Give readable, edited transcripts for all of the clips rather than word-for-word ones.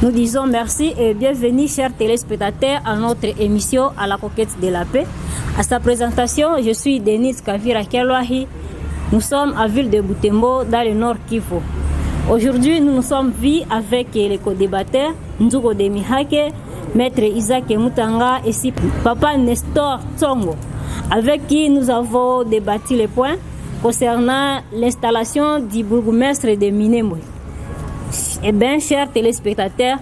Nous disons merci et bienvenue, chers téléspectateurs, à notre émission à la conquête de la paix. À sa présentation, je suis Denise Kavira Kelwahi. Nous sommes à ville de Butembo, dans le Nord Kivu. Aujourd'hui, nous nous sommes vus avec les co-débatteurs, Nzuko Demihake, Maître Isaac Mutanga et Papa Nestor Tsongo, avec qui nous avons débattu les points concernant l'installation du bourgmestre de Minembwe. Eh bien, chers téléspectateurs,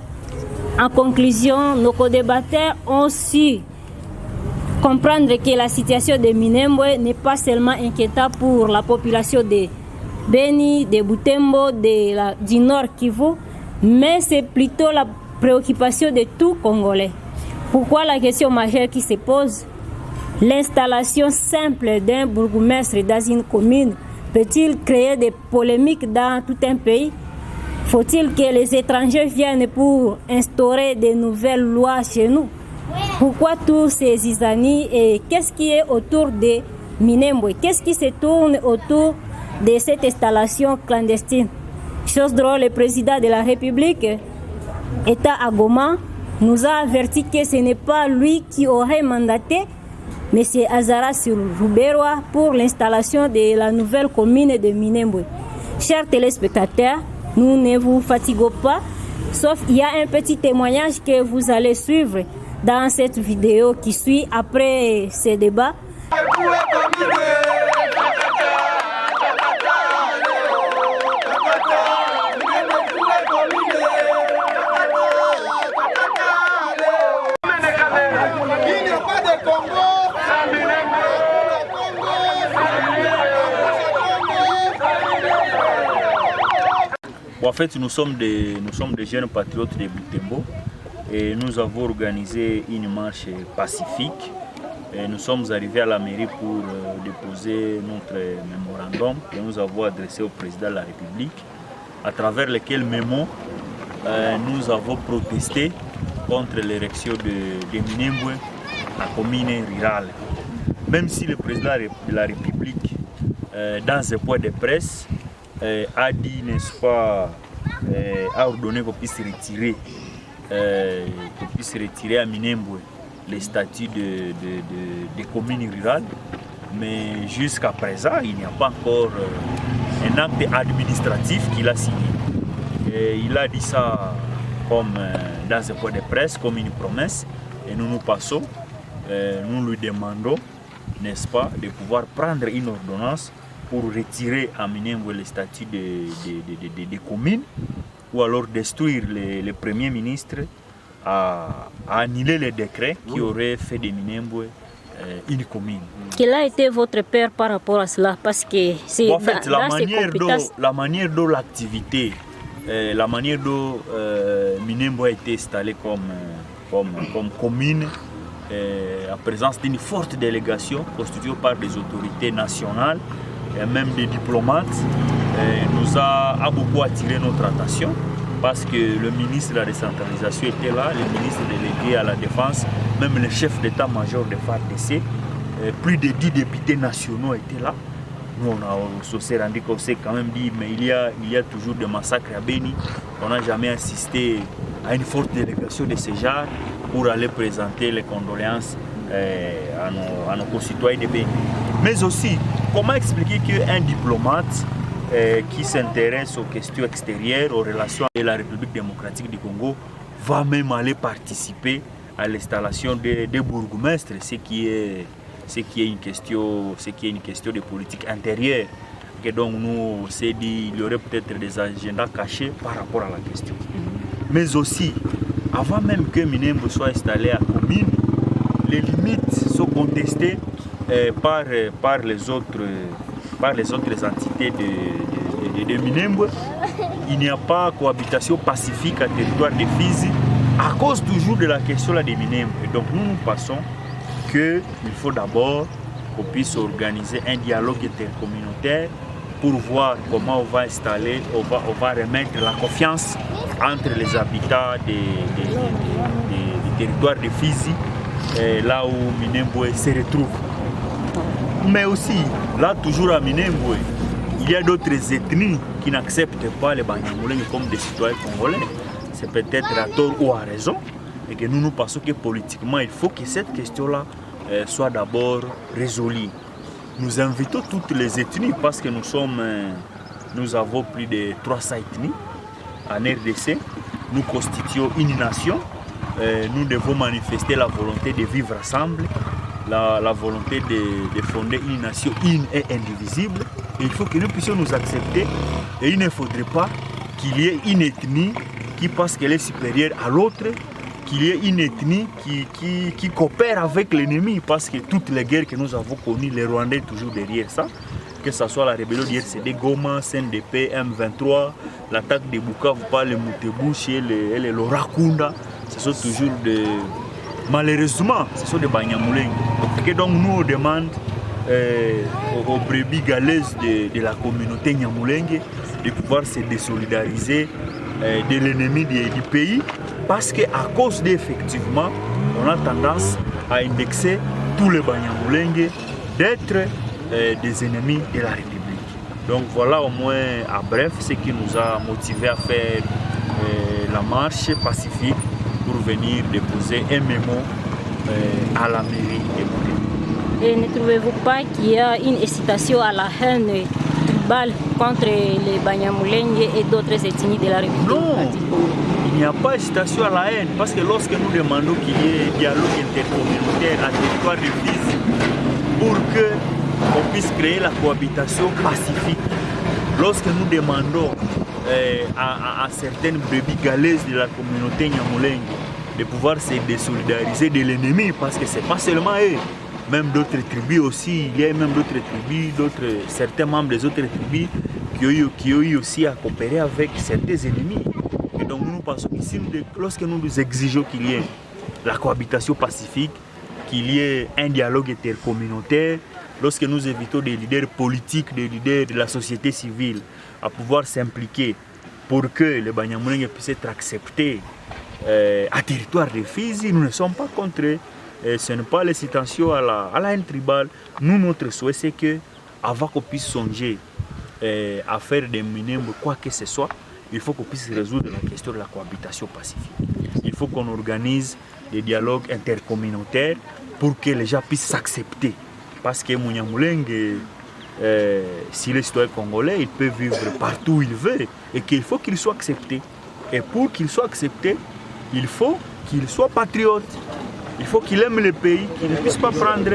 en conclusion, nos co-débatteurs ont su comprendre que la situation de Minembwe n'est pas seulement inquiétante pour la population de Beni, de Butembo, du Nord Kivu, mais c'est plutôt la préoccupation de tout Congolais. Pourquoi la question majeure qui se pose? L'installation simple d'un bourgmestre dans une commune peut-il créer des polémiques dans tout un pays? Faut-il que les étrangers viennent pour instaurer de nouvelles lois chez nous? Pourquoi tous ces zizanies et qu'est-ce qui est autour de Minembwe? Qu'est-ce qui se tourne autour de cette installation clandestine? Chose drôle, le président de la République, État à Goma, nous a averti que ce n'est pas lui qui aurait mandaté M. Azara Ruberwa pour l'installation de la nouvelle commune de Minembwe. Chers téléspectateurs, nous ne vous fatiguons pas, sauf il y a un petit témoignage que vous allez suivre dans cette vidéo qui suit après ce débat. En fait, nous sommes des jeunes patriotes de Butembo et nous avons organisé une marche pacifique. Et nous sommes arrivés à la mairie pour déposer notre mémorandum que nous avons adressé au président de la République, à travers lequel nous avons protesté contre l'érection de Minembwe, la commune rurale. Même si le président de la République, dans un point de presse, a dit, n'est-ce pas, a ordonné qu'on puisse retirer à Minembwe les statuts de communes rurales, mais jusqu'à présent, il n'y a pas encore un acte administratif qu'il a signé. Et il a dit ça comme dans un point de presse, comme une promesse, et nous passons, nous lui demandons, n'est-ce pas, de pouvoir prendre une ordonnance pour retirer à Minembwe les statuts des communes, ou alors destruire le Premier ministre à annuler les décrets qui auraient fait de Minembwe une commune. Quel a été votre peur par rapport à cela? Parce que c'est en fait, la manière dont l'activité, la manière dont Minembwe a été installée comme commune, en présence d'une forte délégation constituée par des autorités nationales et même des diplomates, nous a beaucoup attiré notre attention parce que le ministre de la décentralisation était là, le ministre délégué à la défense, même le chef d'état-major de FARDC, plus de 10 députés nationaux étaient là. Nous, on s'est rendu compte, on s'est quand même dit, mais il y a toujours des massacres à Beni. On n'a jamais assisté à une forte délégation de ce genre pour aller présenter les condoléances à nos concitoyens de Beni. Mais aussi, comment expliquer qu'un diplomate qui s'intéresse aux questions extérieures, aux relations de la République démocratique du Congo, va même aller participer à l'installation des bourgmestres, ce qui est une question de politique intérieure. Et donc nous, on s'est dit qu'il y aurait peut-être des agendas cachés par rapport à la question. Mais aussi, avant même que Minembwe soit installé à commune, les limites sont contestées par les autres entités de Minembwe. Il n'y a pas cohabitation pacifique à territoire de Fizi à cause toujours de la question là de Minembwe. Et donc nous pensons qu'il faut d'abord qu'on puisse organiser un dialogue intercommunautaire pour voir comment on va installer, on va remettre la confiance entre les habitants des territoires de Fizi, là où Minembwe se retrouve. Mais aussi, là toujours à Minembwe, il y a d'autres ethnies qui n'acceptent pas les Banyamulenge comme des citoyens congolais. c'est peut-être à tort ou à raison, et que nous pensons que politiquement, il faut que cette question-là soit d'abord résolue. Nous invitons toutes les ethnies parce que nous avons plus de 300 ethnies en RDC. Nous constituons une nation. Nous devons manifester la volonté de vivre ensemble, la volonté de fonder une nation une et indivisible. Et il faut que nous puissions nous accepter. Et il ne faudrait pas qu'il y ait une ethnie qui pense qu'elle est supérieure à l'autre, qu'il y ait une ethnie qui coopère avec l'ennemi, parce que toutes les guerres que nous avons connues, les Rwandais toujours derrière ça, que ce soit la rébellion d'IRCD, Goma, CNDP, M23, l'attaque de Bukavu par les Mutebushi et les Lorakunda, ce sont toujours malheureusement, ce sont des Banyamulenge. Et donc nous on demande aux brebis galaises de la communauté Nyamulenge de pouvoir se désolidariser de l'ennemi du pays, parce qu'à cause d'effectivement, on a tendance à indexer tous les Banyamulenge d'être des ennemis de la République. Donc voilà au moins à bref ce qui nous a motivés à faire la marche pacifique pour venir déposer un mémo à la mairie de Butembo. Et ne trouvez-vous pas qu'il y a une incitation à la haine tribale contre les Banyamulenge et d'autres ethnies de la République? Non, il n'y a pas incitation à la haine, parce que lorsque nous demandons qu'il y ait dialogue intercommunautaire à territoire de Fizi pour qu'on puisse créer la cohabitation pacifique, lorsque nous demandons à certaines brebis galaises de la communauté Nyamulenge de pouvoir se désolidariser de l'ennemi, parce que ce n'est pas seulement eux, même d'autres tribus aussi, il y a même d'autres tribus, certains membres des autres tribus qui ont eu aussi à coopérer avec certains ennemis. Et donc nous pensons qu'ici, lorsque nous exigeons qu'il y ait la cohabitation pacifique, qu'il y ait un dialogue intercommunautaire, lorsque nous invitons des leaders politiques, des leaders de la société civile à pouvoir s'impliquer pour que les Banyamulenge puissent être acceptés à territoire de Fizi, nous ne sommes pas contre. Ce n'est pas l'incitation à la haine tribale. Nous, notre souhait, c'est que, avant qu'on puisse songer à faire des Minembwe quoi que ce soit, il faut qu'on puisse résoudre la question de la cohabitation pacifique. Il faut qu'on organise des dialogues intercommunautaires pour que les gens puissent s'accepter. Parce que Munyamulenge, s'il est citoyen congolais, il peut vivre partout où il veut et qu'il faut qu'il soit accepté. Et pour qu'il soit accepté, il faut qu'il soit patriote. Il faut qu'il aime le pays, qu'il ne puisse pas prendre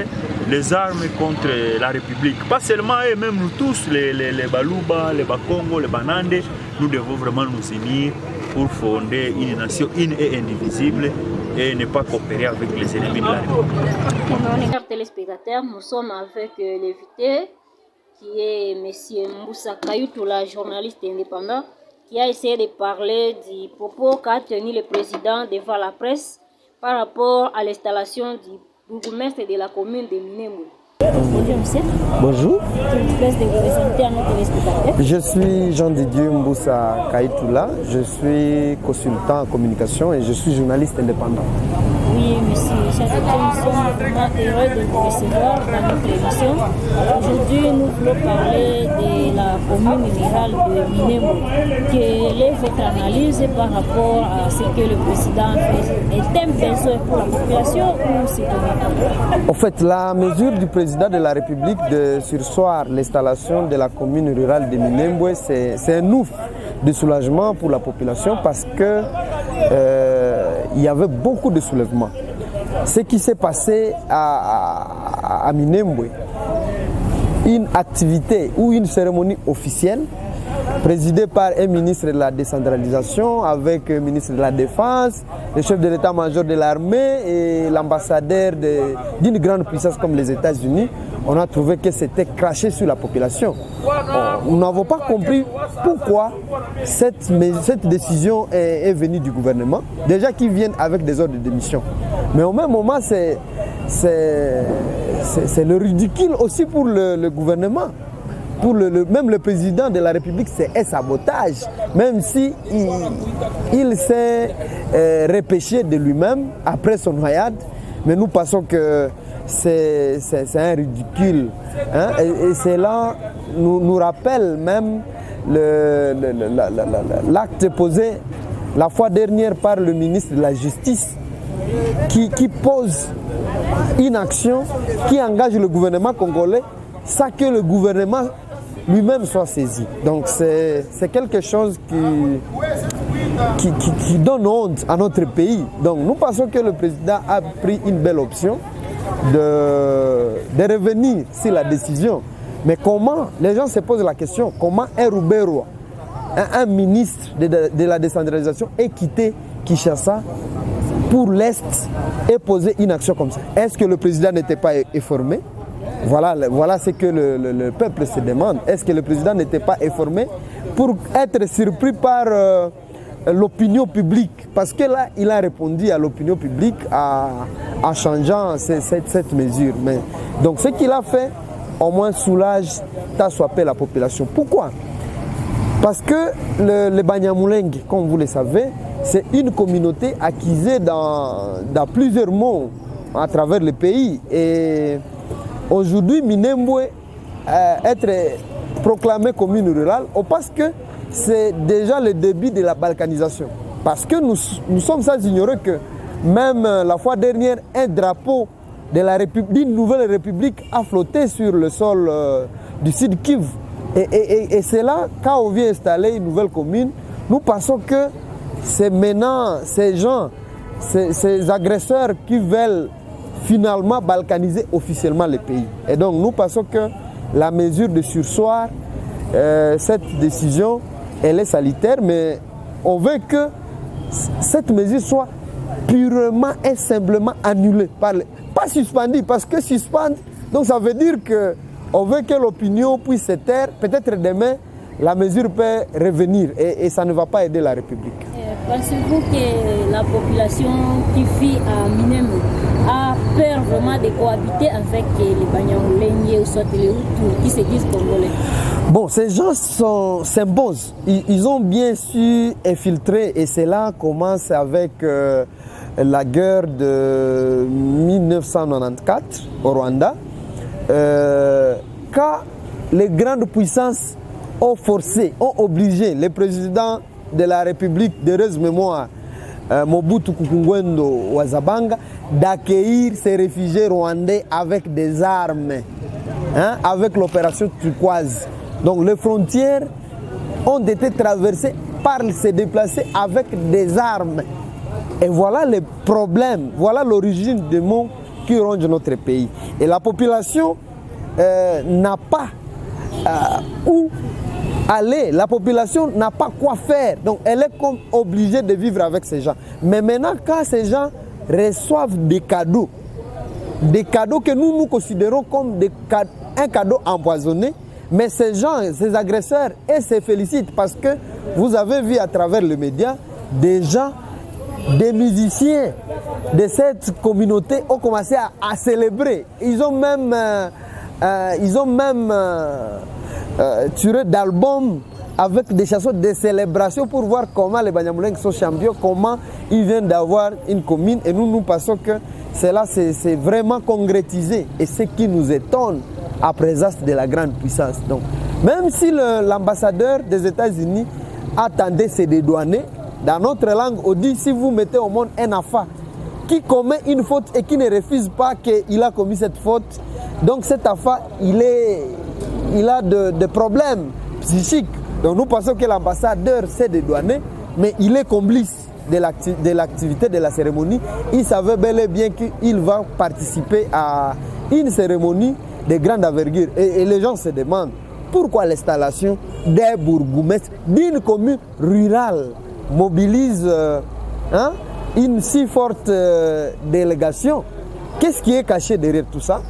les armes contre la République. Pas seulement eux, même nous tous, les Baluba, les Bakongo, les Banande, nous devons vraiment nous unir pour fonder une nation une et indivisible et ne pas coopérer avec les ennemis de la République. Chers téléspectateurs, nous sommes avec l'invité qui est M. Mboussa Kayoutoula, journaliste indépendant, qui a essayé de parler du propos qu'a tenu le président devant la presse par rapport à l'installation du bourgmestre de la commune de Minembwe. Bonjour monsieur. Bonjour. Je vous laisse de vous présenter à nos téléspectateurs. Je suis Jean-Didier Mboussa Kayoutoula, je suis consultant en communication et je suis journaliste indépendant. Oui monsieur, chers auditeurs, nous sommes vraiment heureux de vous recevoir dans notre émission. Aujourd'hui, nous voulons parler de la commune rurale de Minembwe. Quelle est votre analyse par rapport à ce que le président fait? Est-ce un besoin pour la population ou c'est comment? En fait, la mesure du président de la République de surseoir l'installation de la commune rurale de Minembwe, c'est un ouf de soulagement pour la population parce que il y avait beaucoup de soulèvements. Ce qui s'est passé à Minembwe, une activité ou une cérémonie officielle présidée par un ministre de la décentralisation avec le ministre de la Défense, le chef de l'état-major de l'armée et l'ambassadeur d'une grande puissance comme les États-Unis, on a trouvé que c'était craché sur la population. Nous n'avons pas compris pourquoi cette décision est venue du gouvernement, déjà qui viennent avec des ordres de démission. Mais au même moment, c'est le ridicule aussi pour le gouvernement. Pour même le président de la République, c'est un sabotage, même si il s'est repêché de lui-même après son noyade. Mais nous pensons que c'est un ridicule. Hein? Et cela nous rappelle même l'acte posé la fois dernière par le ministre de la Justice, qui pose une action qui engage le gouvernement congolais sans que le gouvernement lui-même soit saisi. Donc c'est quelque chose qui donne honte à notre pays. Donc nous pensons que le président a pris une belle option de revenir sur la décision. Mais comment, les gens se posent la question, comment un Rouberois, un ministre de la décentralisation est quitté Kinshasa pour l'Est et poser une action comme ça? Est-ce que le président n'était pas informé? Voilà ce que le peuple se demande. Est-ce que le président n'était pas informé pour être surpris par l'opinion publique? Parce que là, il a répondu à l'opinion publique en changeant cette mesure. Mais, donc ce qu'il a fait, au moins soulage la population. Pourquoi? Parce que le Banyamulenge, comme vous le savez, c'est une communauté acquisée dans plusieurs mondes à travers le pays. Et aujourd'hui, Minembwe être proclamé commune rurale, parce que c'est déjà le début de la balkanisation. Parce que nous sommes sans ignorer que même la fois dernière, un drapeau d'une nouvelle république a flotté sur le sol du Sud Kivu. Et c'est là, quand on vient installer une nouvelle commune, nous pensons que c'est maintenant ces gens, ces agresseurs qui veulent finalement balkaniser officiellement le pays. Et donc nous pensons que la mesure de surseoir, cette décision, elle est salutaire, mais on veut que cette mesure soit purement et simplement annulée, pas suspendue, parce que suspendre, donc ça veut dire qu'on veut que l'opinion puisse se taire, peut-être demain, la mesure peut revenir et ça ne va pas aider la République. Pensez-vous que la population qui vit à Minembwe a peur vraiment de cohabiter avec les Banyamulenge ou soit les Hutus qui se disent congolais? Bon, ces gens s'imposent. Ils ont bien su infiltrer et cela commence avec la guerre de 1994 au Rwanda. Quand les grandes puissances ont forcé, ont obligé les présidents de la République d'heureuse mémoire, Mobutu Kukungwendo Wazabanga, d'accueillir ces réfugiés rwandais avec des armes, avec l'opération turquoise. Donc les frontières ont été traversées par se déplacer avec des armes. Et voilà les problèmes, voilà l'origine des maux qui rongent notre pays. Et la population n'a pas où aller, la population n'a pas quoi faire. Donc elle est comme obligée de vivre avec ces gens. Mais maintenant, quand ces gens reçoivent des cadeaux que nous considérons comme un cadeau empoisonné, mais ces gens, ces agresseurs, ils se félicitent parce que vous avez vu à travers les médias des gens, des musiciens de cette communauté ont commencé à célébrer. Ils ont même tiré d'albums avec des chansons de célébration pour voir comment les Banyamulenge sont champions, comment ils viennent d'avoir une commune. Et nous pensons que cela c'est vraiment concrétisé. Et ce qui nous étonne à présence de la grande puissance. Donc, même si l'ambassadeur des États-Unis attendait se dédouaner, dans notre langue, on dit si vous mettez au monde un enfant qui commet une faute et qui ne refuse pas qu'il a commis cette faute, donc cet enfant, il a des problèmes psychiques. Donc nous pensons que l'ambassadeur s'est dédouané, mais il est complice de l'activité de la cérémonie. Il savait bel et bien qu'il va participer à une cérémonie de grande envergure. Et les gens se demandent pourquoi l'installation des bourgmestres d'une commune rurale mobilise une si forte délégation. Qu'est-ce qui est caché derrière tout ça?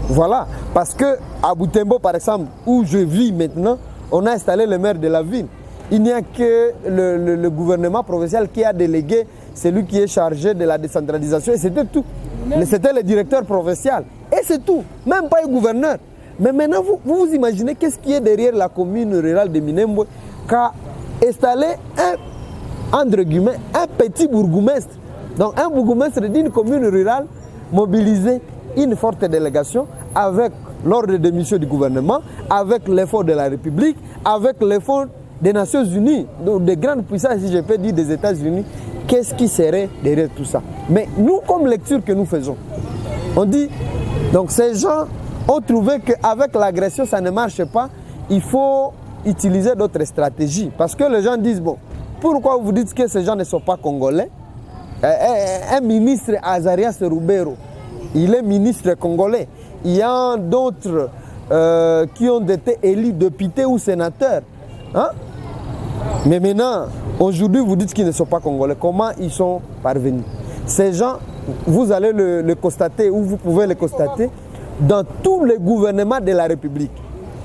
Voilà, parce que à Butembo, par exemple, où je vis maintenant, on a installé le maire de la ville. Il n'y a que le gouvernement provincial qui a délégué celui qui est chargé de la décentralisation et c'était tout. C'était le directeur provincial. Et c'est tout, même pas le gouverneur. Mais maintenant, vous imaginez qu'est-ce qui est derrière la commune rurale de Minembwe qu'a installé un petit bourgmestre. Donc un bourgmestre d'une commune rurale mobilisé une forte délégation avec l'ordre de mission du gouvernement, avec l'effort de la République, avec l'effort des Nations Unies, des grandes puissances, si je peux dire des États-Unis, qu'est-ce qui serait derrière tout ça? Mais nous, comme lecture que nous faisons, on dit, donc ces gens ont trouvé qu'avec l'agression, ça ne marche pas, il faut utiliser d'autres stratégies. Parce que les gens disent, bon, pourquoi vous dites que ces gens ne sont pas congolais? Un ministre, Azarias Rubero, il est ministre congolais. Il y a d'autres qui ont été élus députés ou sénateurs. Hein? Mais maintenant, aujourd'hui, vous dites qu'ils ne sont pas congolais. Comment ils sont parvenus? Ces gens, vous allez le constater, ou vous pouvez le constater, dans tous les gouvernements de la République.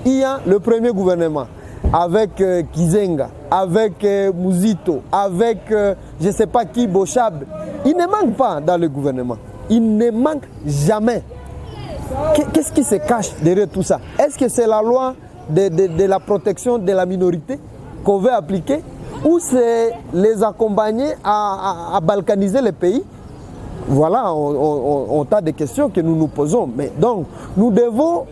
Il y a le premier gouvernement avec Kizenga, avec Mouzito, avec je ne sais pas qui, Bochab. Il ne manque pas dans le gouvernement. Il ne manque jamais. Qu'est-ce qui se cache derrière tout ça? Est-ce que c'est la loi de la protection de la minorité qu'on veut appliquer, ou c'est les accompagner à balkaniser le pays? Voilà, on a des questions que nous nous posons. Mais donc, nous devons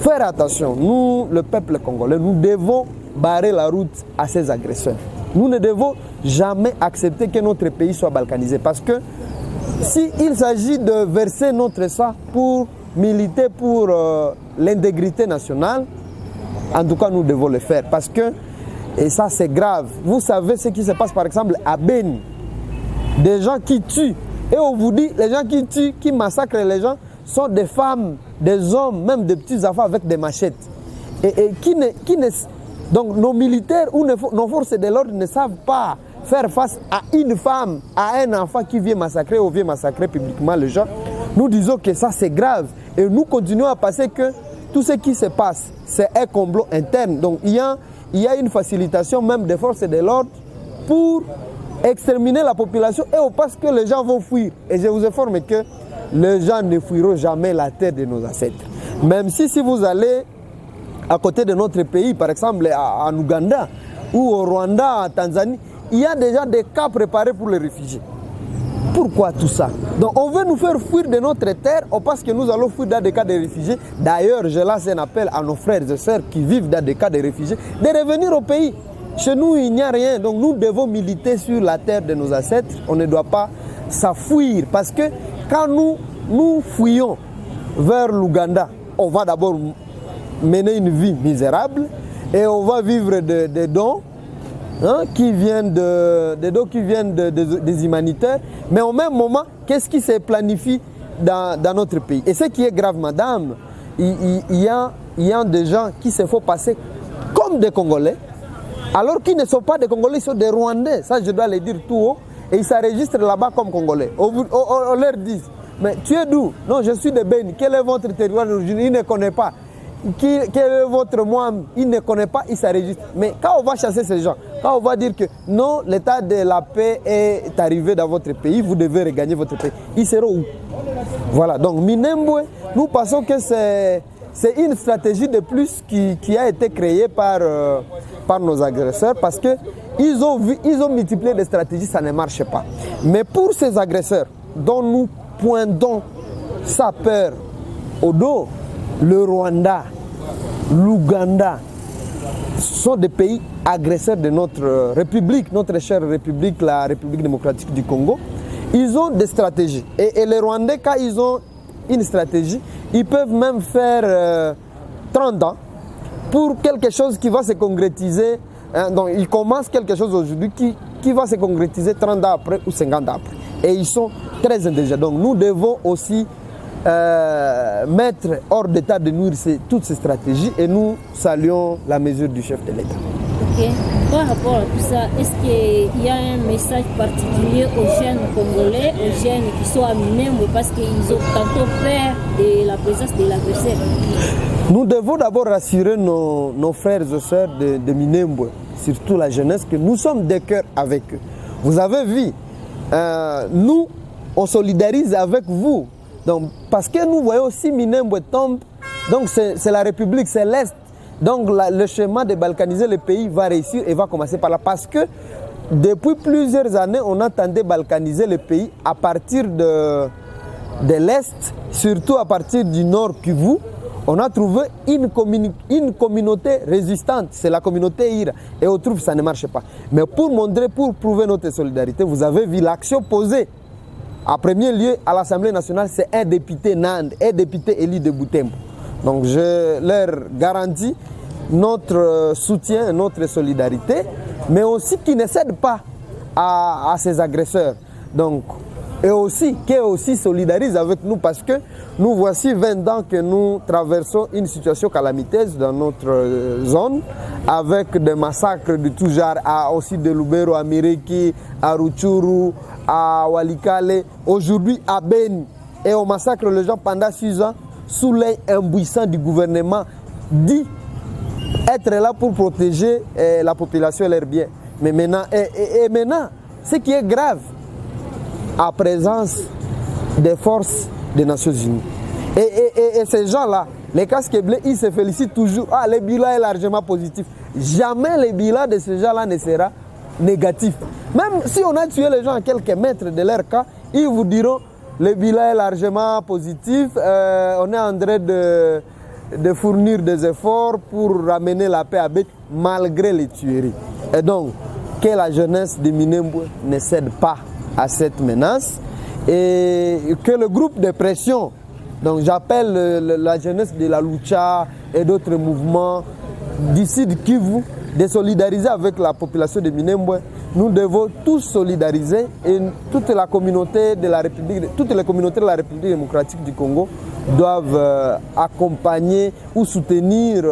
faire attention. Nous, le peuple congolais, nous devons barrer la route à ces agresseurs. Nous ne devons jamais accepter que notre pays soit balkanisé. Parce que s'il s'agit de verser notre sang pour militer pour l'intégrité nationale, en tout cas, nous devons le faire. Parce que, et ça c'est grave, vous savez ce qui se passe par exemple à Beni. Des gens qui tuent. Et on vous dit, les gens qui tuent, qui massacrent les gens, sont des femmes, des hommes, même des petits enfants avec des machettes. Et donc nos militaires ou nos forces de l'ordre ne savent pas faire face à une femme, à un enfant qui vient massacrer ou vient massacrer publiquement les gens. Nous disons que ça c'est grave. Et nous continuons à penser que tout ce qui se passe, c'est un complot interne. Donc il y a une facilitation même des forces de l'ordre pour exterminer la population, et au passe que les gens vont fuir. Et je vous informe que les gens ne fuiront jamais la terre de nos ancêtres. Même si vous allez à côté de notre pays, par exemple en Ouganda ou au Rwanda, en Tanzanie, il y a déjà des cas préparés pour les réfugiés. Pourquoi tout ça? Donc on veut nous faire fuir de notre terre parce que nous allons fuir dans des cas de réfugiés. D'ailleurs, je lance un appel à nos frères et sœurs qui vivent dans des cas de réfugiés de revenir au pays. Chez nous, il n'y a rien. Donc nous devons militer sur la terre de nos ancêtres. On ne doit pas s'enfuir. Parce que quand nous fuyons vers l'Ouganda, on va d'abord mener une vie misérable et on va vivre des dons qui viennent des humanitaires. Mais au même moment, qu'est-ce qui se planifie dans notre pays? Et ce qui est grave, madame, il y a des gens qui se font passer comme des Congolais, alors qu'ils ne sont pas des Congolais, ils sont des Rwandais. Ça, je dois le dire tout haut. Et ils s'enregistrent là-bas comme Congolais. On leur dit, mais tu es d'où? Non, je suis de Beni. Quel est votre territoire d'origine? Il ne connaît pas. Quel est votre moine? Il ne connaît pas, il s'enregistre. Mais quand on va chasser ces gens, quand on va dire que non, l'état de la paix est arrivé dans votre pays, vous devez regagner votre pays, ils seront où? Voilà, donc Minembwe, nous pensons que c'est une stratégie de plus qui a été créée par nos agresseurs, parce qu'ils ont multiplié des stratégies, ça ne marche pas. Mais pour ces agresseurs dont nous pointons sa peur au dos, le Rwanda, l'Ouganda sont des pays agresseurs de notre République, notre chère République, la République démocratique du Congo. Ils ont des stratégies. Et les Rwandais, quand ils ont une stratégie, ils peuvent même faire 30 ans pour quelque chose qui va se concrétiser. Donc ils commencent quelque chose aujourd'hui qui va se concrétiser 30 ans après ou 50 ans après. Et ils sont très intelligents. Donc nous devons aussi mettre hors d'état de nuire toutes ces stratégies, et nous saluons la mesure du chef de l'État. Ok. Par rapport à tout ça, est-ce qu'il y a un message particulier aux jeunes Congolais, aux jeunes qui sont à Minembwe, parce qu'ils ont tantôt peur de la présence de l'agresseur? Nous devons d'abord rassurer nos frères et sœurs de Minembwe, surtout la jeunesse, que nous sommes de cœur avec eux. Vous avez vu, nous, on solidarise avec vous. Donc, parce que nous voyons aussi Minembwe tombe, donc c'est la République, c'est l'Est. Donc le chemin de balkaniser le pays va réussir et va commencer par là. Parce que depuis plusieurs années, on attendait balkaniser le pays à partir de l'Est, surtout à partir du Nord Kivu. On a trouvé une communauté résistante, c'est la communauté IRA. Et on trouve que ça ne marche pas. Mais pour prouver notre solidarité, vous avez vu l'action posée. En premier lieu, à l'Assemblée nationale, c'est un député Nand, un député élu de Butembo. Donc je leur garantis notre soutien, notre solidarité, mais aussi qu'ils ne cèdent pas à ces agresseurs. Donc, et aussi, qui aussi solidarise avec nous parce que nous voici 20 ans que nous traversons une situation calamiteuse dans notre zone avec des massacres de tout genre, aussi de Lubero, à Miriki, à Rutshuru, à Walikale, aujourd'hui à Beni. Et on massacre les gens pendant 6 ans sous l'œil impuissant du gouvernement dit être là pour protéger la population et leurs biens. Mais maintenant, et maintenant, ce qui est grave, en présence des forces des Nations Unies. Et ces gens-là, les casques bleus, ils se félicitent toujours. Ah, le bilan est largement positif. Jamais le bilan de ces gens-là ne sera négatif. Même si on a tué les gens à quelques mètres de leur cas, ils vous diront le bilan est largement positif. On est en train de fournir des efforts pour ramener la paix à Beni malgré les tueries. Et donc, que la jeunesse de Minembwe ne cède pas à cette menace et que le groupe de pression, donc j'appelle la jeunesse de la Lucha et d'autres mouvements d'ici de Kivu de solidariser avec la population de Minembwe. Nous devons tous solidariser et toute la communauté de la République, toutes les communautés de la République démocratique du Congo doivent accompagner ou soutenir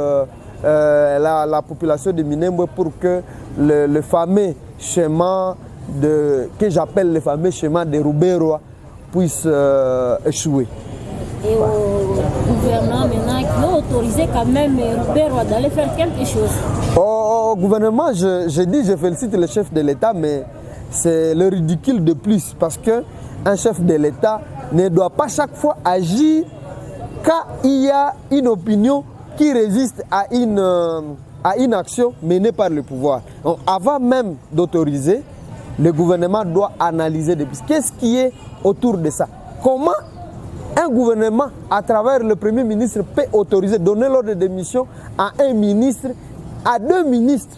la population de Minembwe pour que le fameux schéma que j'appelle le fameux schéma de Rubero puisse échouer. Et au gouvernement maintenant qui a autorisé quand même Rubero d'aller faire quelque chose. Au gouvernement, je félicite le chef de l'État, mais c'est le ridicule de plus parce qu'un chef de l'État ne doit pas chaque fois agir quand il y a une opinion qui résiste à une action menée par le pouvoir. Donc, avant même d'autoriser, le gouvernement doit analyser depuis qu'est-ce qui est autour de ça. Comment un gouvernement, à travers le Premier ministre, peut autoriser, donner l'ordre de mission à un ministre, à 2 ministres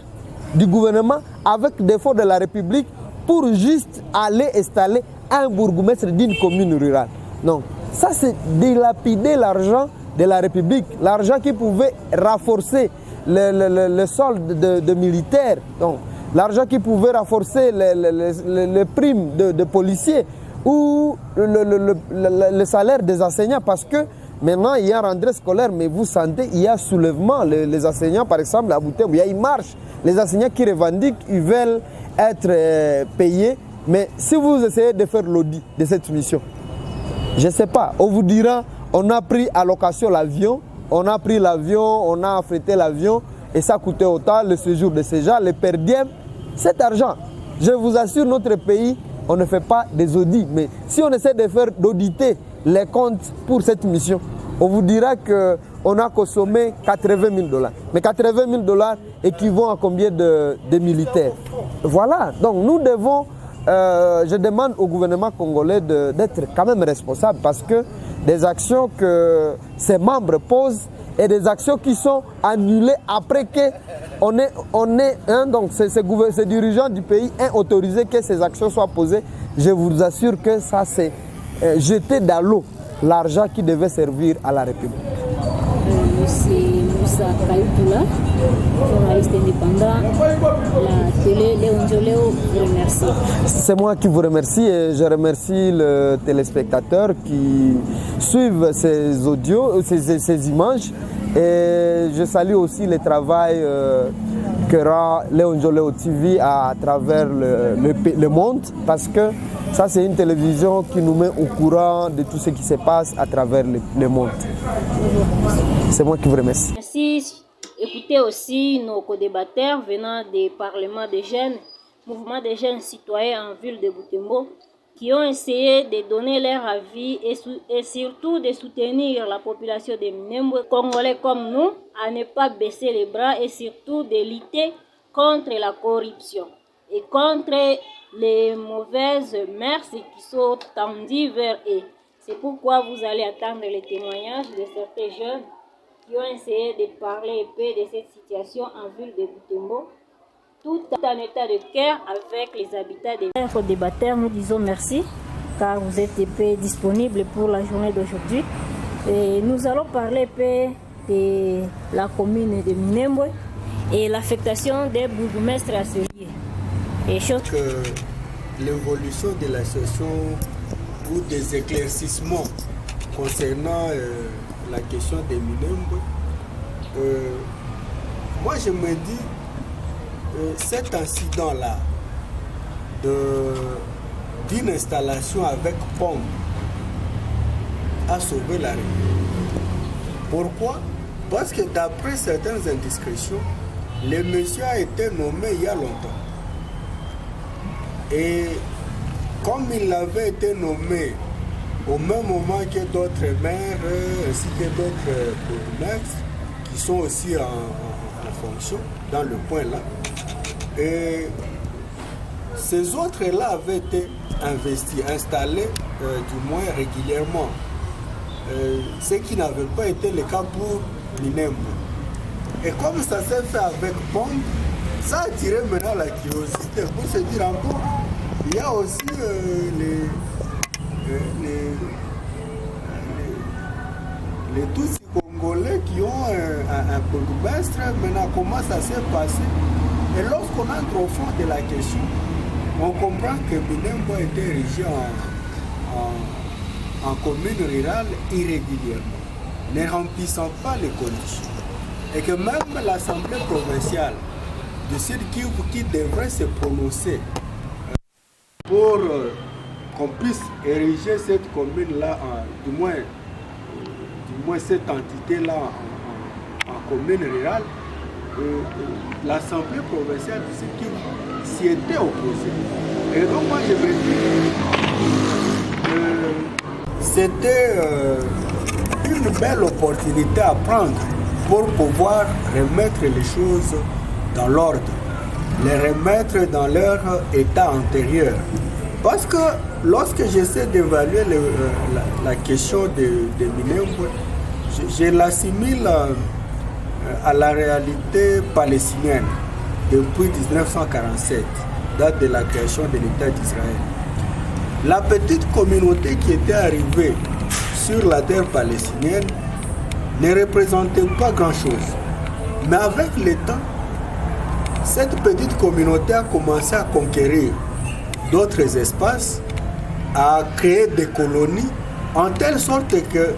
du gouvernement avec des forces de la République pour juste aller installer un bourgmestre d'une commune rurale. Donc, ça c'est dilapider l'argent de la République, l'argent qui pouvait renforcer le solde de militaires. Donc, l'argent qui pouvait renforcer les primes de policiers ou le salaire des enseignants parce que maintenant il y a rentrée scolaire, mais vous sentez il y a soulèvement. Les enseignants, par exemple, à Butembo, il y a une marche. Les enseignants qui revendiquent, ils veulent être payés. Mais si vous essayez de faire l'audit de cette mission, je ne sais pas, on vous dira on a pris à location l'avion, on a pris l'avion, on a affrété l'avion et ça coûtait autant, le séjour de ces gens, les per diem. Cet argent, je vous assure, notre pays, on ne fait pas des audits. Mais si on essaie de faire d'auditer les comptes pour cette mission, on vous dira qu'on a consommé 80 000 $. Mais 80 000 $ équivaut à combien de militaires? Voilà, donc nous devons, je demande au gouvernement congolais d'être quand même responsable parce que des actions que ses membres posent et des actions qui sont annulées après que donc ces dirigeants du pays ont autorisé que ces actions soient posées. Je vous assure que ça c'est jeter dans l'eau l'argent qui devait servir à la République. C'est Moussa Kayoutula, journaliste indépendant, la télé Léon Joléo vous remercie. C'est moi qui vous remercie et je remercie les téléspectateurs qui suivent ces audios, ces images. Et je salue aussi le travail que rend Léon Joléo TV à travers le monde parce que ça c'est une télévision qui nous met au courant de tout ce qui se passe à travers le monde. C'est moi qui vous remercie. Merci. Écoutez aussi nos co-débatteurs venant des parlements des jeunes, mouvements des jeunes citoyens en ville de Butembo, qui ont essayé de donner leur avis et surtout de soutenir la population de Minembwe, Congolais comme nous, à ne pas baisser les bras et surtout de lutter contre la corruption et contre les mauvaises mœurs qui sont tendues vers eux. C'est pourquoi vous allez attendre les témoignages de certains jeunes qui ont essayé de parler un peu de cette situation en ville de Butembo, tout en état de cœur avec les habitants des terres débatteurs. Nous disons merci car vous êtes un peu disponibles pour la journée d'aujourd'hui. Et nous allons parler un peu de la commune de Minembwe et l'affectation des bourgmestres à ce lieu. Et que l'évolution de la situation ou des éclaircissements concernant la question des Minembwe, moi je me dis cet incident-là d'une installation avec pompe a sauvé la République. Pourquoi? Parce que d'après certaines indiscrétions, le monsieur a été nommé il y a longtemps. Et comme il avait été nommé au même moment que d'autres maires ainsi que d'autres bourgmestres qui sont aussi en fonction dans le point là, et ces autres-là avaient été investis, installés du moins régulièrement, ce qui n'avait pas été le cas pour Minembwe. Et comme ça s'est fait avec pompe, ça a attiré maintenant la curiosité pour se dire encore, il y a aussi les Tutsis congolais qui ont un bourgmestre. Maintenant, comment ça s'est passé? Et lorsqu'on entre au fond de la question, on comprend que Minembwe a été érigé en commune rurale irrégulièrement, ne remplissant pas les conditions. Et que même l'Assemblée provinciale de Sud Kivu qui devrait se prononcer pour qu'on puisse ériger cette commune-là, du moins cette entité-là en commune rurale, l'Assemblée provinciale de Sud Kivu s'y était opposée. Et donc moi je me dis c'était une belle opportunité à prendre pour pouvoir remettre les choses dans l'ordre, les remettre dans leur état antérieur. Parce que lorsque j'essaie d'évaluer la question de Minembwe, je l'assimile à la réalité palestinienne depuis 1947, date de la création de l'État d'Israël. La petite communauté qui était arrivée sur la terre palestinienne ne représentait pas grand-chose. Mais avec le temps, cette petite communauté a commencé à conquérir d'autres espaces, à créer des colonies, en telle sorte que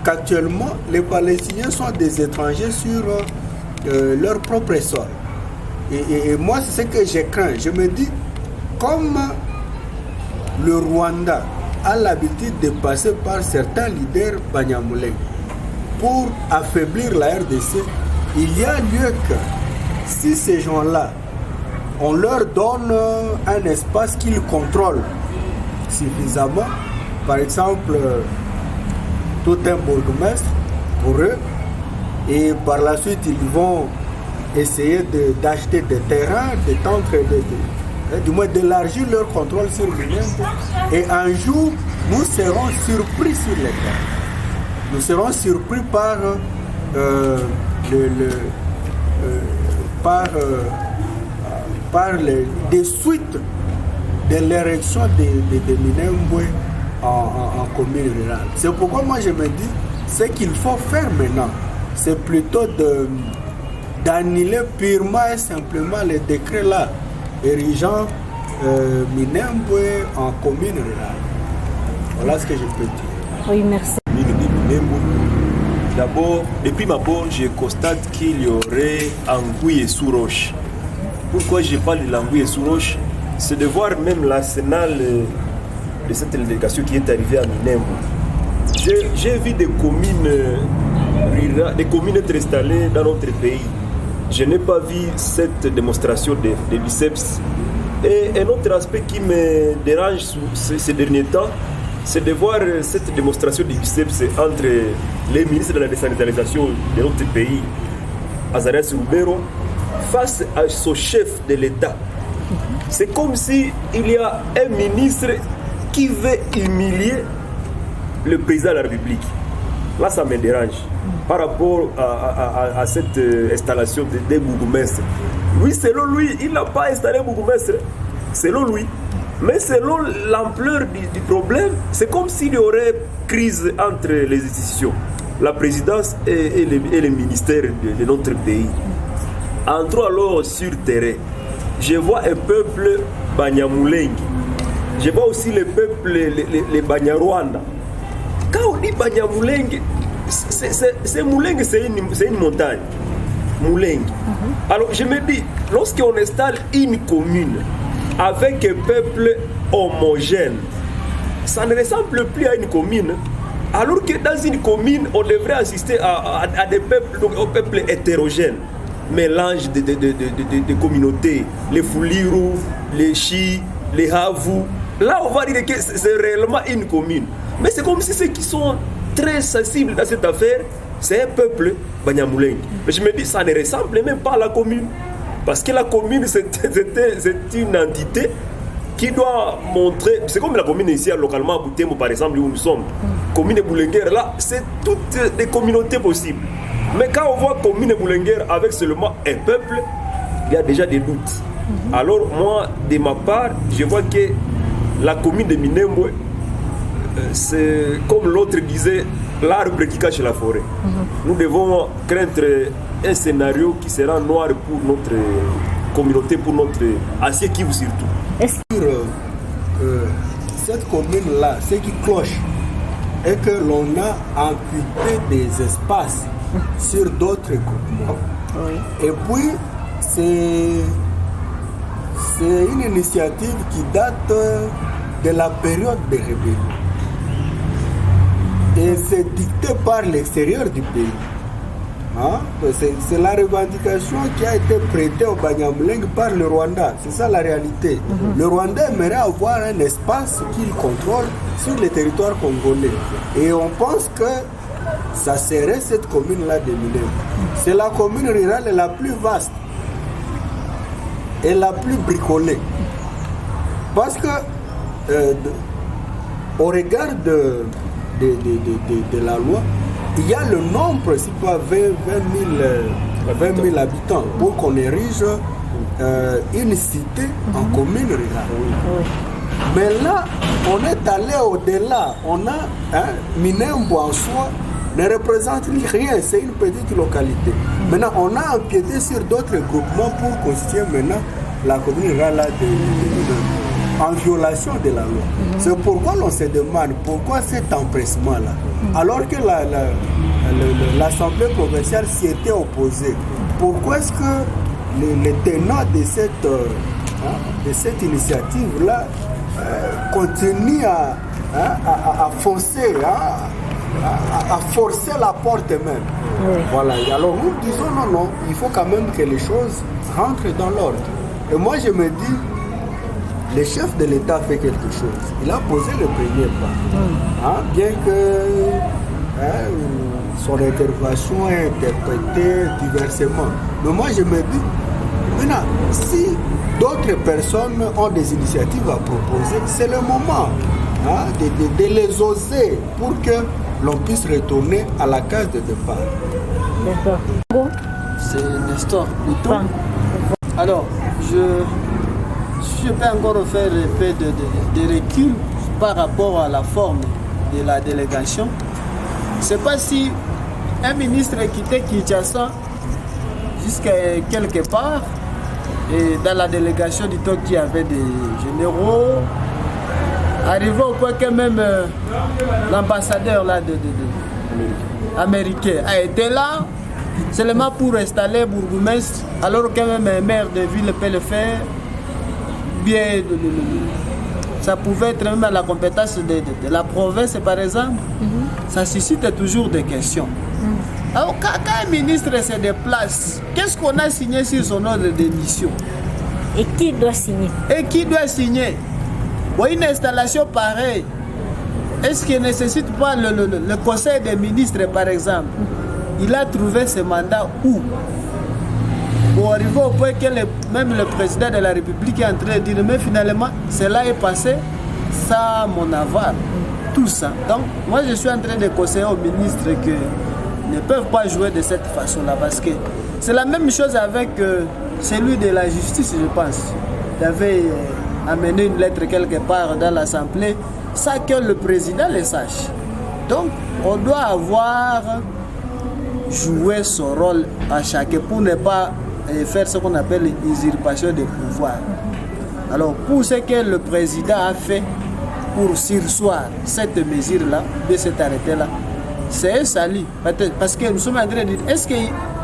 qu'actuellement, les Palestiniens sont des étrangers sur leur propre sol. Et moi, c'est ce que je crains. Je me dis, comme le Rwanda a l'habitude de passer par certains leaders Banyamulenge pour affaiblir la RDC, il y a lieu que si ces gens-là, on leur donne un espace qu'ils contrôlent suffisamment, par exemple tout un bourgmestre pour eux, et par la suite ils vont essayer d'acheter des terrains, du moins d'élargir leur contrôle sur Minembwe, et un jour nous serons surpris sur les terres. Nous serons surpris par des suites de l'érection de Minembwe en commune rurale. C'est pourquoi moi je me dis, ce qu'il faut faire maintenant, c'est plutôt d'annuler purement et simplement les décrets là, érigeant Minembwe en commune rurale. Voilà ce que je peux dire. Oui, merci. D'abord, depuis ma part, je constate qu'il y aurait anguille sous roche. Pourquoi je parle de l'anguille sous roche? C'est de voir même l'arsenal de cette délégation qui est arrivée à Minembwe. J'ai vu des communes rurales, des communes être installées dans notre pays. Je n'ai pas vu cette démonstration de biceps. Et un autre aspect qui me dérange ces derniers temps, c'est de voir cette démonstration de biceps entre les ministres de la décentralisation de notre pays, Azarias Rubero, face à son chef de l'État. C'est comme s'il y a un ministre qui veut humilier le président de la République. là ça me dérange. Par rapport à cette installation des bourgmestres. Oui, selon lui, il n'a pas installé bourgmestre, selon lui. Mais selon l'ampleur du problème, c'est comme s'il y aurait crise entre les institutions, la présidence et les ministères de notre pays. Entrons alors sur terrain. Je vois un peuple Banyamulenge. Je vois aussi le peuple, les Banyarwanda. Quand on dit Banyamulenge, c'est Mulenge, c'est une montagne. Mulenge. Alors je me dis, lorsqu'on installe une commune avec un peuple homogène, ça ne ressemble plus à une commune. Alors que dans une commune, on devrait assister à des peuples, donc aux peuples hétérogènes. Mélange de communautés, les Fuliru, les Chi, les Havu. Là, on va dire que c'est réellement une commune. Mais c'est comme si ceux qui sont très sensibles dans cette affaire, c'est un peuple Banyamulenge. Mais je me dis, ça ne ressemble même pas à la commune. Parce que la commune, c'est une entité qui doit montrer. C'est comme la commune ici, localement à Butembo, par exemple, où nous sommes. Commune Boulenguer, là, c'est toutes les communautés possibles. Mais quand on voit commune Boulenguer avec seulement un peuple, il y a déjà des doutes. Alors, moi, de ma part, je vois que la commune de Minembwe, c'est comme l'autre disait, l'arbre qui cache la forêt. Nous devons craindre un scénario qui sera noir pour notre communauté, pour notre acier Kivu surtout. Cette commune-là, ce qui cloche est que l'on a amputé des espaces sur d'autres groupements. Et puis, c'est une initiative qui date de la période des rébellions. Et c'est dicté par l'extérieur du pays. Hein? C'est la revendication qui a été prêtée au Banyamulenge par le Rwanda. C'est ça la réalité. Le Rwanda aimerait avoir un espace qu'il contrôle sur le territoire congolais. Et on pense que ça serait cette commune-là de Minembwe. C'est la commune rurale la plus vaste et la plus bricolée. Parce que, au regard de la loi, il y a le nombre, c'est pas 20 000 habitants pour qu'on érige une cité en commune rurale. Mais là, on est allé au-delà. On a Minembwe en soi ne représente rien, c'est une petite localité. Maintenant, on a empiété sur d'autres groupements pour constituer maintenant la commune rurale de Minembwe, en violation de la loi. C'est pourquoi l'on se demande pourquoi cet empressement-là, alors que l'Assemblée provinciale s'y était opposée. Pourquoi est-ce que les tenants de cette initiative-là continuent à foncer, à forcer la porte même? Voilà. Et alors nous disons non, il faut quand même que les choses rentrent dans l'ordre. Et moi je me dis, le chef de l'État fait quelque chose. Il a posé le premier pas. Bien que son intervention est interprétée diversement. Mais moi je me dis, maintenant, si d'autres personnes ont des initiatives à proposer, c'est le moment de les oser pour que l'on puisse retourner à la case de départ. D'accord. Bon. C'est Nestor Bouton. Alors, je peux encore faire un peu de recul par rapport à la forme de la délégation. Je ne sais pas si un ministre quittait Kinshasa jusqu'à quelque part, et dans la délégation du temps qu'il y avait des généraux, arrivé au point que même l'ambassadeur là américain a été là seulement pour installer bourgmestre, alors que même un maire de ville peut le faire. Bien, ça pouvait être même à la compétence de la province par exemple. Ça suscite toujours des questions. Alors quand un ministre se déplace, qu'est-ce qu'on a signé sur son ordre de démission? Et qui doit signer? Bon, une installation pareille, est-ce qu'il ne nécessite pas le conseil des ministres par exemple? Il a trouvé ce mandat où? Pour arriver au point que même le président de la République est en train de dire, mais finalement, cela est passé sans mon aval. tout ça. Donc, moi, je suis en train de conseiller aux ministres que ne peuvent pas jouer de cette façon-là, parce que c'est la même chose avec celui de la justice, je pense. Il avait amené une lettre quelque part dans l'Assemblée, sans que le président le sache. Donc, on doit avoir joué son rôle à chacun pour ne pas faire ce qu'on appelle l'usurpation de pouvoir. Alors, pour ce que le président a fait pour surseoir cette mesure-là, de cet arrêté-là, c'est un salut. Parce que nous sommes en train de dire, est-ce que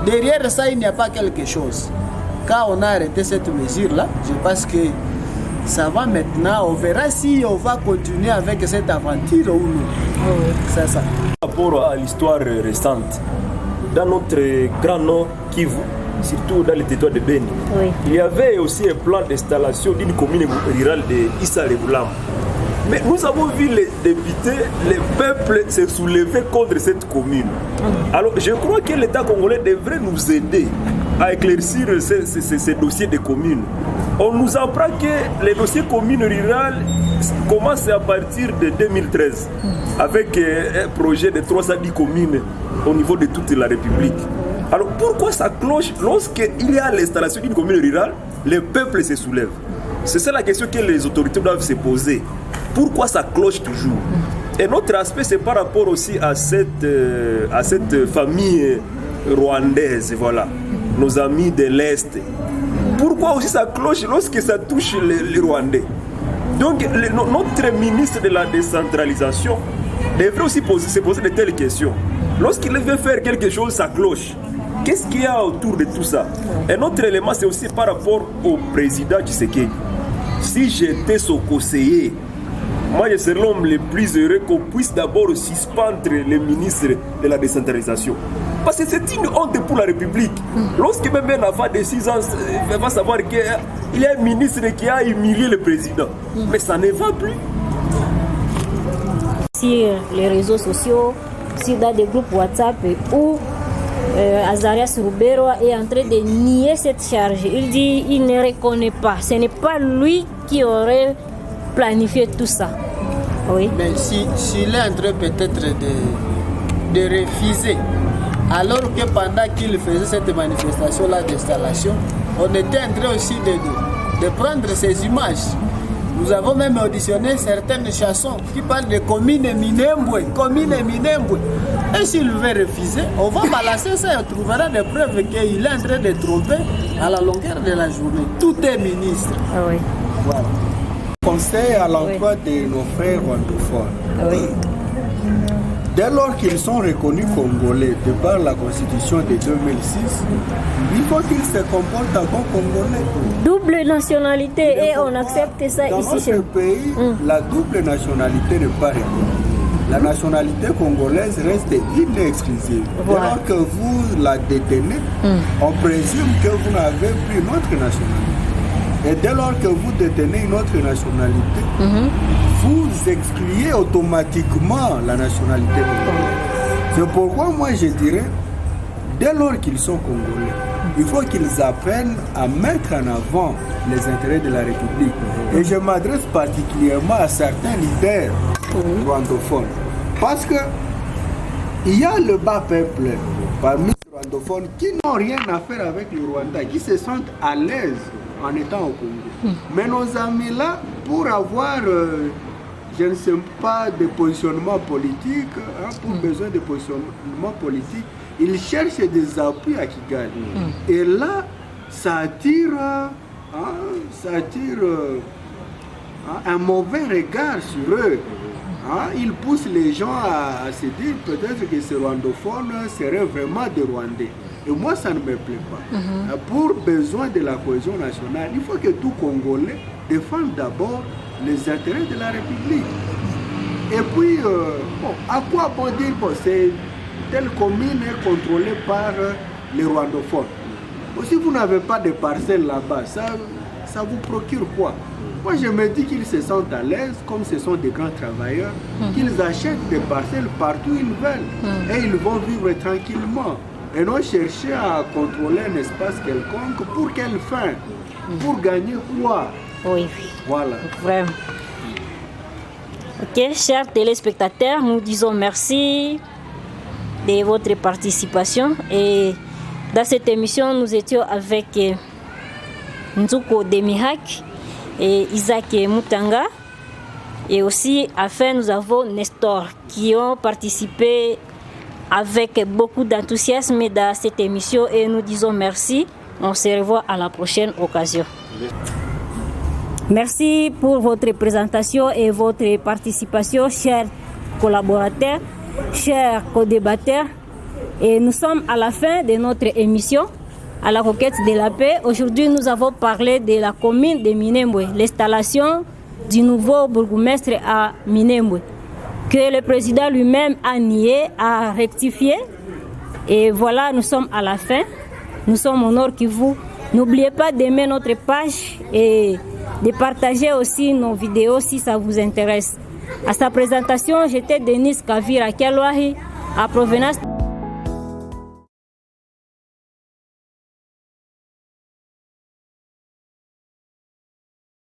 derrière ça, il n'y a pas quelque chose? Quand on a arrêté cette mesure-là, je pense que ça va maintenant. On verra si on va continuer avec cette aventure ou non. C'est ça. Par rapport à l'histoire récente, dans notre grand nord Kivu, surtout dans le territoire de Beni, il y avait aussi un plan d'installation d'une commune rurale de Issa-Leboulam. Mais nous avons vu les députés, les peuples se soulever contre cette commune. Alors je crois que l'État congolais devrait nous aider à éclaircir ces dossiers de communes. On nous apprend que les dossiers communes rurales commencent à partir de 2013 avec un projet de 310 communes au niveau de toute la République. Alors pourquoi ça cloche lorsqu'il y a l'installation d'une commune rurale, le peuple se soulève? C'est ça la question que les autorités doivent se poser. Pourquoi ça cloche toujours? Et notre aspect, c'est par rapport aussi à cette famille rwandaise, voilà, nos amis de l'Est. Pourquoi aussi ça cloche lorsque ça touche les Rwandais? Donc notre ministre de la décentralisation devrait aussi se poser de telles questions. Lorsqu'il veut faire quelque chose, ça cloche. Qu'est-ce qu'il y a autour de tout ça? Un autre élément, c'est aussi par rapport au président Tshisekedi. Si j'étais son conseiller, moi je serais l'homme le plus heureux qu'on puisse d'abord suspendre les ministres de la décentralisation. Parce que c'est une honte pour la République. Lorsque même un enfant de 6 ans va savoir qu'il y a un ministre qui a humilié le président. Mais ça ne va plus. Sur les réseaux sociaux, sur dans des groupes WhatsApp où Azarias Rubero est en train de nier cette charge. Il dit qu'il ne reconnaît pas. Ce n'est pas lui qui aurait planifié tout ça. Oui. Mais s'il est en train peut-être de refuser, alors que pendant qu'il faisait cette manifestation-là d'installation, on était en train aussi de prendre ces images. Nous avons même auditionné certaines chansons qui parlent de commune Minembwe. Et s'il veut refuser, on va balancer ça et on trouvera des preuves qu'il est en train de tromper à la longueur de la journée. Tout est ministre. Ah oui. Voilà. Conseil à l'emploi de nos frères rwandophones. Ah oui. Dès lors qu'ils sont reconnus congolais de par la constitution de 2006, il faut qu'ils se comportent comme congolais. Double nationalité et on accepte ça dans ici. Dans notre pays, la double nationalité n'est pas reconnue. La nationalité congolaise reste inexclusive. Voilà. Dès lors que vous la détenez, on présume que vous n'avez plus une autre nationalité. Et dès lors que vous détenez une autre nationalité, vous excluez automatiquement la nationalité congolaise. C'est pourquoi moi je dirais, dès lors qu'ils sont congolais, il faut qu'ils apprennent à mettre en avant les intérêts de la République. Et je m'adresse particulièrement à certains leaders rwandophones. Parce que il y a le bas peuple parmi les rwandophones qui n'ont rien à faire avec le Rwanda, qui se sentent à l'aise en étant au Congo. Mais nos amis là, pour avoir, je ne sais pas, de positionnement politique, pour besoin de positionnement politique, ils cherchent des appuis à Kigali. Et là, ça attire un mauvais regard sur eux. Ils poussent les gens à se dire peut-être que ces rwandophones seraient vraiment des Rwandais. Et moi, ça ne me plaît pas. Pour besoin de la cohésion nationale, il faut que tout Congolais défende d'abord les intérêts de la République. Et puis, à quoi bon dire que telle commune est contrôlée par les rwandophones? Si vous n'avez pas de parcelles là-bas, ça vous procure quoi? Moi, je me dis qu'ils se sentent à l'aise, comme ce sont des grands travailleurs, qu'ils achètent des parcelles partout où ils veulent. Et ils vont vivre tranquillement. Et non chercher à contrôler un espace quelconque. Pour quelle fin? Pour gagner quoi? Oui. Voilà. Vraiment. Ok, chers téléspectateurs, nous disons merci de votre participation. Et dans cette émission, nous étions avec Nzuko Demihak et Isaac Moutanga. Et aussi, à fin, nous avons Nestor qui ont participé avec beaucoup d'enthousiasme dans cette émission. Et nous disons merci. On se revoit à la prochaine occasion. Merci pour votre présentation et votre participation, chers collaborateurs, chers co-débatteurs. Et nous sommes à la fin de notre émission à la Conquête de la paix. Aujourd'hui, nous avons parlé de la commune de Minembwe, l'installation du nouveau bourgmestre à Minembwe, que le président lui-même a nié, a rectifié. Et voilà, nous sommes à la fin. Nous sommes au Nord Kivu. N'oubliez pas d'aimer notre page et de partager aussi nos vidéos si ça vous intéresse. À sa présentation, j'étais Denise Kavira Kelwahi, à provenance